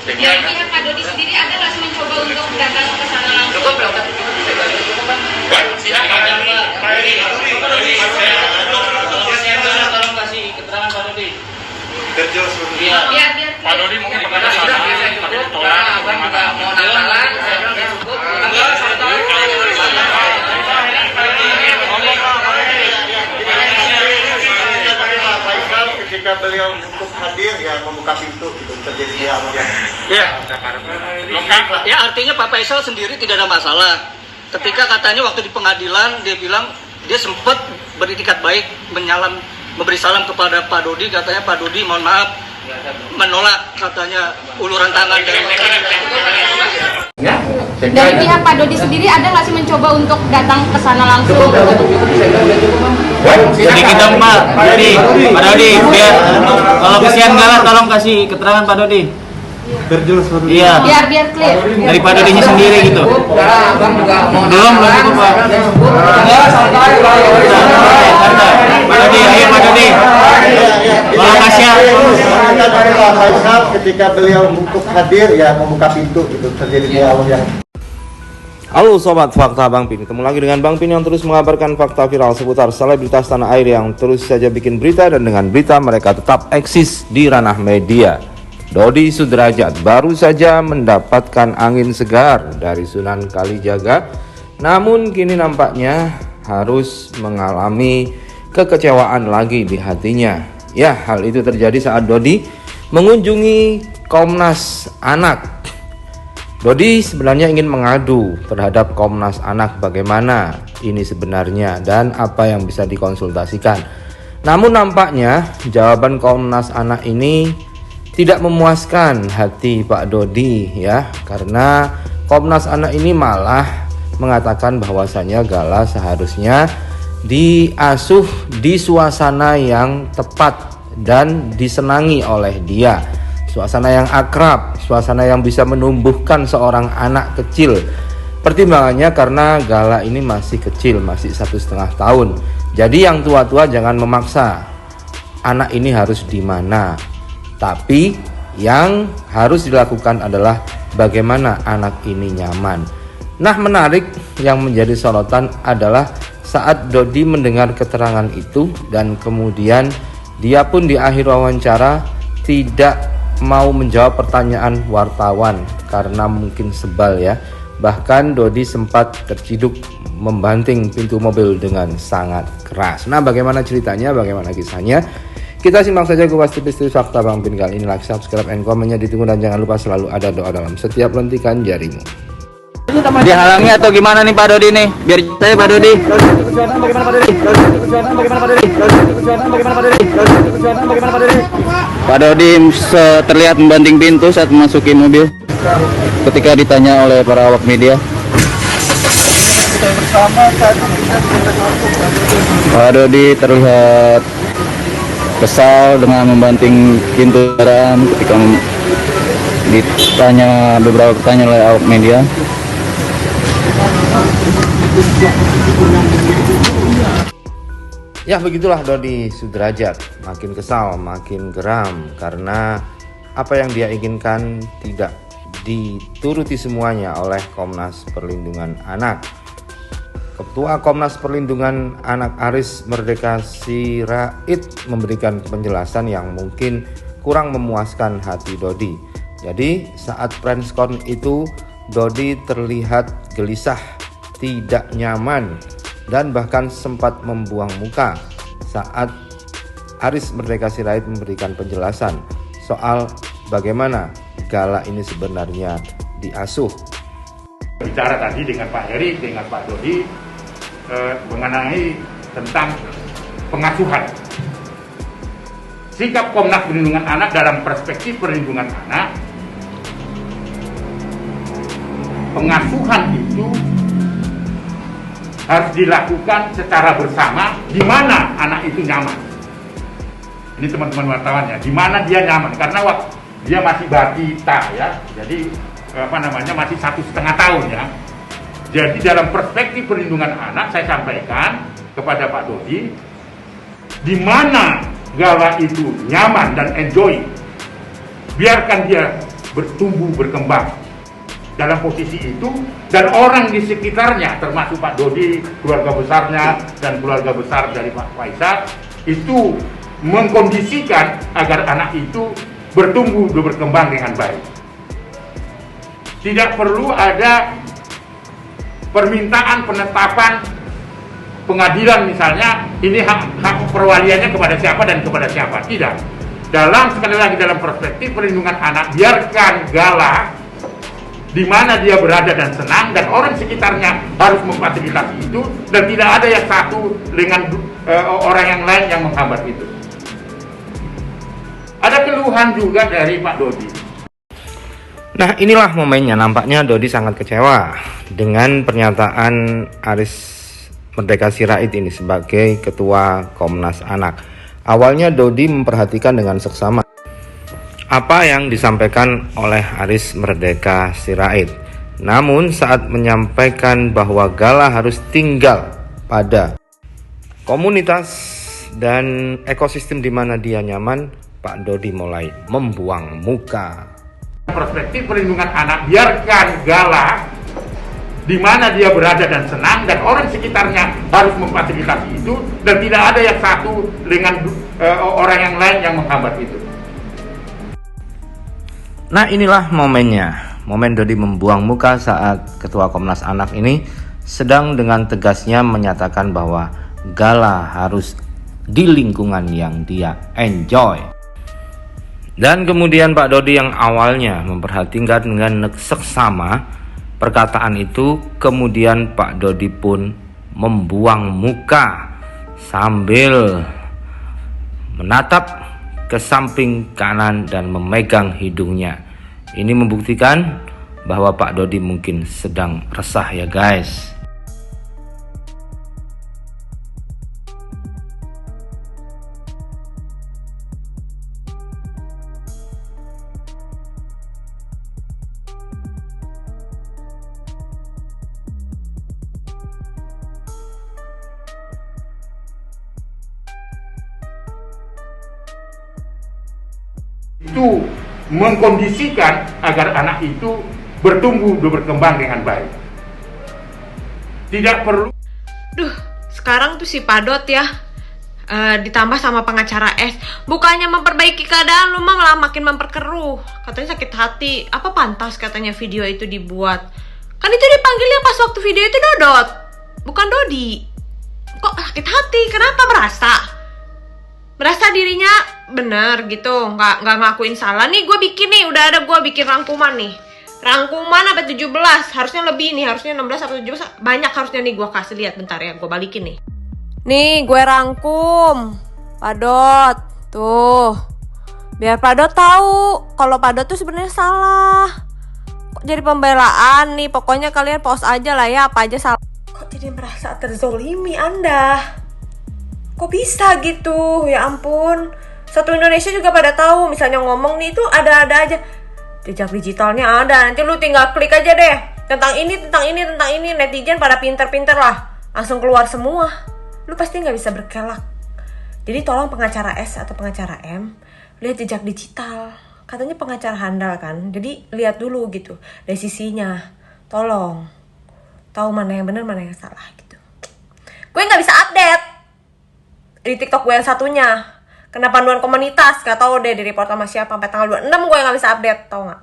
Dari pihak Pak Dodi sendiri ada nggak mencoba untuk datang ke sana langsung? Tolong kasih keterangan Pak Dodi. Biar Pak Dodi mungkin pernah sana, tapi ditolak. mau nakalan, saya bilang udah cukup. Ketika beliau untuk hadir ya membuka pintu gitu terjadi Ya artinya Pak Faisal sendiri tidak ada masalah. Ketika katanya waktu di pengadilan dia bilang dia sempat beritikat baik memberi salam kepada Pak Dodi, katanya Pak Dodi mohon maaf menolak katanya uluran tangan dari Dari pihak Pak Dodi sendiri ada nggak sih mencoba untuk datang ke sana langsung? Jadi kita Pak Dodi, biar kalau kesian galak tolong kasih keterangan Pak Dodi. Iya. Biar clear. Dari Pak Dodi sendiri gitu. Belum cukup Pak. Pak Dodi, ayo Pak Dodi. Tolong kasih. Ketika beliau untuk hadir ya membuka pintu itu terjadi yang Halo Sobat Fakta Bang Pin, ketemu lagi dengan Bang Pin yang terus mengabarkan fakta viral seputar selebritas tanah air yang terus saja bikin berita, dan dengan berita mereka tetap eksis di ranah media. Dodi Sudrajat baru saja mendapatkan angin segar dari Sunan Kalijaga, namun kini nampaknya harus mengalami kekecewaan lagi di hatinya. Ya, hal itu terjadi saat Dodi mengunjungi Komnas Anak. Dodi sebenarnya ingin mengadu terhadap Komnas Anak bagaimana ini sebenarnya dan apa yang bisa dikonsultasikan. Namun nampaknya jawaban Komnas Anak ini tidak memuaskan hati Pak Dodi ya, karena Komnas Anak ini malah mengatakan bahwasanya Gala seharusnya diasuh di suasana yang tepat dan disenangi oleh dia. Suasana yang akrab, suasana yang bisa menumbuhkan seorang anak kecil. Pertimbangannya karena Gala ini masih kecil, masih 1,5 tahun. Jadi yang tua-tua jangan memaksa anak ini harus di mana. Tapi yang harus dilakukan adalah bagaimana anak ini nyaman. Nah, menarik yang menjadi sorotan adalah saat Dodi mendengar keterangan itu dan kemudian dia pun di akhir wawancara tidak mau menjawab pertanyaan wartawan karena mungkin sebal ya. Bahkan Dodi sempat terciduk membanting pintu mobil dengan sangat keras. Nah, bagaimana ceritanya, bagaimana kisahnya? Kita simak saja kupas tipis fakta Bang Pin kali ini. Like, subscribe, and komennya ditunggu, dan jangan lupa selalu ada doa dalam setiap lentikan jarimu. Dihalangi atau gimana nih Pak Dodi nih? Biar saya Pak Dodi. Pak Dodi terlihat membanting pintu saat memasuki mobil ketika ditanya oleh para awak media. Pak Dodi terlihat kesal dengan membanting pintu kendaraan ketika ditanya beberapa pertanyaan oleh awak media. Ya, begitulah Dodi Sudrajat, makin kesal, makin geram karena apa yang dia inginkan tidak dituruti semuanya oleh Komnas Perlindungan Anak. Ketua Komnas Perlindungan Anak Aris Merdeka Sirait memberikan penjelasan yang mungkin kurang memuaskan hati Dodi. Jadi saat preskon itu Dodi terlihat gelisah, tidak nyaman, dan bahkan sempat membuang muka saat Aris Merdeka Sirait memberikan penjelasan soal bagaimana Gala ini sebenarnya diasuh. Bicara tadi dengan Pak Heri, dengan Pak Dodi mengenai tentang pengasuhan. Sikap Komnas Perlindungan Anak dalam perspektif perlindungan anak, pengasuhan itu harus dilakukan secara bersama di mana anak itu nyaman. Ini teman-teman wartawan ya, di mana dia nyaman, karena dia masih balita ya, jadi masih 1,5 tahun ya. Jadi dalam perspektif perlindungan anak saya sampaikan kepada Pak Dodi, di mana Gala itu nyaman dan enjoy, biarkan dia bertumbuh berkembang dalam posisi itu, dan orang di sekitarnya termasuk Pak Dodi, keluarga besarnya dan keluarga besar dari Pak Faisal itu mengkondisikan agar anak itu bertumbuh dan berkembang dengan baik. Tidak perlu ada permintaan penetapan pengadilan misalnya ini hak perwaliannya kepada siapa dan kepada siapa. Tidak. Sekali lagi dalam perspektif perlindungan anak, biarkan Gala di mana dia berada dan senang, dan orang sekitarnya harus memfasilitasi itu, dan tidak ada yang satu dengan orang yang lain yang menghambat itu. Ada keluhan juga dari Pak Dodi. Nah, inilah momennya. Nampaknya Dodi sangat kecewa dengan pernyataan Aris Merdeka Sirait ini sebagai Ketua Komnas Anak. Awalnya Dodi memperhatikan dengan seksama apa yang disampaikan oleh Aris Merdeka Sirait. Namun saat menyampaikan bahwa Gala harus tinggal pada komunitas dan ekosistem di mana dia nyaman, Pak Dodi mulai membuang muka. Perspektif perlindungan anak, biarkan Gala di mana dia berada dan senang, dan orang sekitarnya harus memfasilitasi itu, dan tidak ada yang satu dengan orang yang lain yang menghambat itu. Nah, inilah momennya. Momen Dodi membuang muka saat Ketua Komnas Anak ini sedang dengan tegasnya menyatakan bahwa Gala harus di lingkungan yang dia enjoy. Dan kemudian Pak Dodi yang awalnya memperhatikan dengan seksama perkataan itu, kemudian Pak Dodi pun membuang muka sambil menatap ke samping kanan dan memegang hidungnya. Ini membuktikan bahwa Pak Dodi mungkin sedang resah ya guys. Itu mengkondisikan agar anak itu bertumbuh dan berkembang dengan baik. Tidak perlu. Sekarang tuh si Padot ya, ditambah sama pengacara S, bukannya memperbaiki keadaan lu malah makin memperkeruh. Katanya sakit hati. Apa pantas katanya video itu dibuat? Kan itu dipanggilnya pas waktu video itu Dodot, bukan Dodi. Kok sakit hati? Kenapa merasa dirinya bener gitu, nggak ngakuin salah. Nih gue bikin nih, udah ada gue bikin rangkuman nih, rangkuman sampai 17, harusnya lebih nih, harusnya 16 atau 17, banyak harusnya nih. Gue kasih lihat bentar ya, gue balikin nih gue rangkum Padot tuh, biar Padot tahu kalau Padot tuh sebenarnya salah. Kok jadi pembelaan nih? Pokoknya kalian pause aja lah ya, apa aja salah. Kok jadi merasa terzolimi Anda? Kok bisa gitu? Ya ampun. Satu Indonesia juga pada tahu, misalnya ngomong nih itu ada-ada aja. Jejak digitalnya ada. Nanti lu tinggal klik aja deh. Tentang ini. Netizen pada pinter-pinter lah. Langsung keluar semua. Lu pasti nggak bisa berkelak. Jadi tolong pengacara S atau pengacara M, lihat jejak digital. Katanya pengacara handal kan. Jadi lihat dulu gitu dari sisinya. Tolong. Tahu mana yang benar, mana yang salah gitu. Gue nggak bisa update di TikTok gue yang satunya, kena panduan komunitas, gak tau deh di report sama siapa, sampai tanggal 26 gue gak bisa update, tau gak?